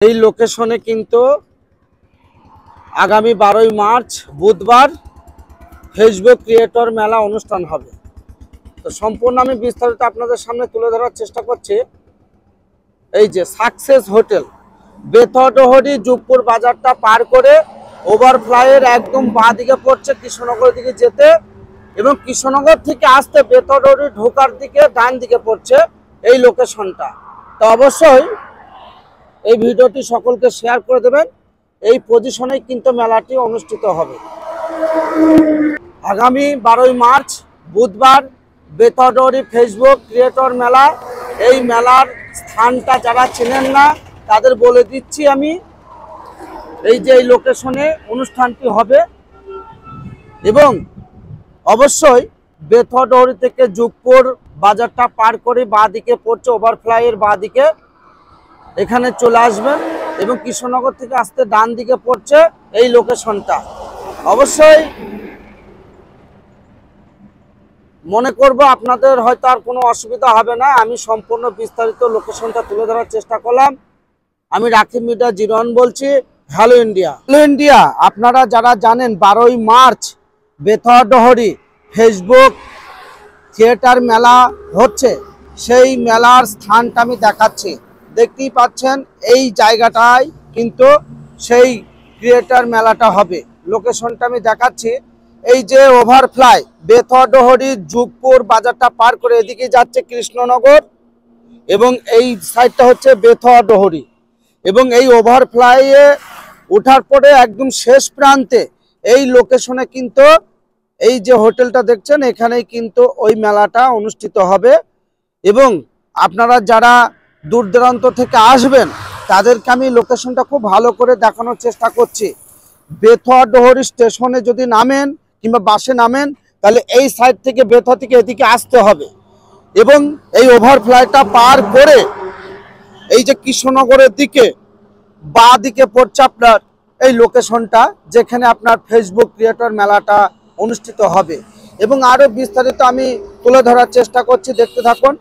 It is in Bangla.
এই লোকেশনে কিন্তু আগামী 12ই মার্চ বুধবার ফেসবুক ক্রিয়েটর মেলা অনুষ্ঠান হবে। তো সম্পূর্ণ আমি বিস্তারিত আপনাদের সামনে তুলে ধরার চেষ্টা করছি। এই যে সাকসেস হোটেল, বেথডহরি যুগপুর বাজারটা পার করে ওভারফ্লাইয়ের একদম বাঁ দিকে পড়ছে কৃষ্ণনগর দিকে যেতে, এবং কৃষ্ণনগর থেকে আসতে বেথডহরি ঢোকার দিকে ডান দিকে পড়ছে এই লোকেশনটা। তো অবশ্যই এই ভিডিওটি সকলকে শেয়ার করে দেবেন। এই পজিশনে কিন্তু মেলাটি অনুষ্ঠিত হবে আগামী 12ই মার্চ বুধবার বেথডহরি ফেসবুক ক্রিয়েটর মেলা। এই মেলার স্থানটা যারা চেনেন না তাদের বলে দিচ্ছি আমি। এই যে এই লোকেশনে অনুষ্ঠানটি হবে, এবং অবশ্যই বেথডহরি থেকে যুগপুর বাজারটা পার করে বাঁ দিকে পড়ছে ওভারফ্লাইয়ের বাঁ দিকে, এখানে চলে আসবেন, এবং কৃষ্ণনগর থেকে আসতে ডান দিকে পড়ছে এই লোকেশনটা। অবশ্যই মনে করব আপনাদের হয়তো আর কোনো অসুবিধা হবে না। আমি সম্পূর্ণ বিস্তারিত লোকেশনটা তুলে ধরার চেষ্টা করলাম। আমি রাকিব মিডিয়া 01 বলছি। Hello India, hello India. আপনারা যারা জানেন 12ই মার্চ বেথডহরি ফেসবুক থিয়েটার মেলা হচ্ছে, সেই মেলার স্থানটা আমি দেখাচ্ছি। দেখতেই পাচ্ছেন এই জায়গাটায় কিন্তু সেই ক্রিয়েটর মেলাটা হবে। লোকেশনটা আমি দেখাচ্ছি। এই যে ওভারফ্লাই বেথডহরি যুগপুর বাজারটা পার করে এদিকে যাচ্ছে কৃষ্ণনগর, এবং এই সাইডটা হচ্ছে বেথডহরি, এবং এই ওভারফ্লাইয়ে ওঠার পরে একদম শেষ প্রান্তে এই লোকেশনে কিন্তু এই যে হোটেলটা দেখছেন, এখানেই কিন্তু ওই মেলাটা অনুষ্ঠিত হবে। এবং আপনারা যারা দূর দূরান্ত থেকে আসবেন তাদেরকে আমি লোকেশনটা খুব ভালো করে দেখানোর চেষ্টা করছি। বেথডহরি স্টেশনে যদি নামেন কিংবা বাসে নামেন, তাহলে এই সাইড থেকে থেকে এদিকে আসতে হবে, এবং এই ওভারফ্লাইটা পার করে এই যে কৃষ্ণনগরের দিকে বাঁ দিকে পড়ছে আপনার এই লোকেশনটা, যেখানে আপনার ফেসবুক ক্রিয়েটর মেলাটা অনুষ্ঠিত হবে। এবং আরও বিস্তারিত আমি তুলে ধরার চেষ্টা করছি, দেখতে থাকুন।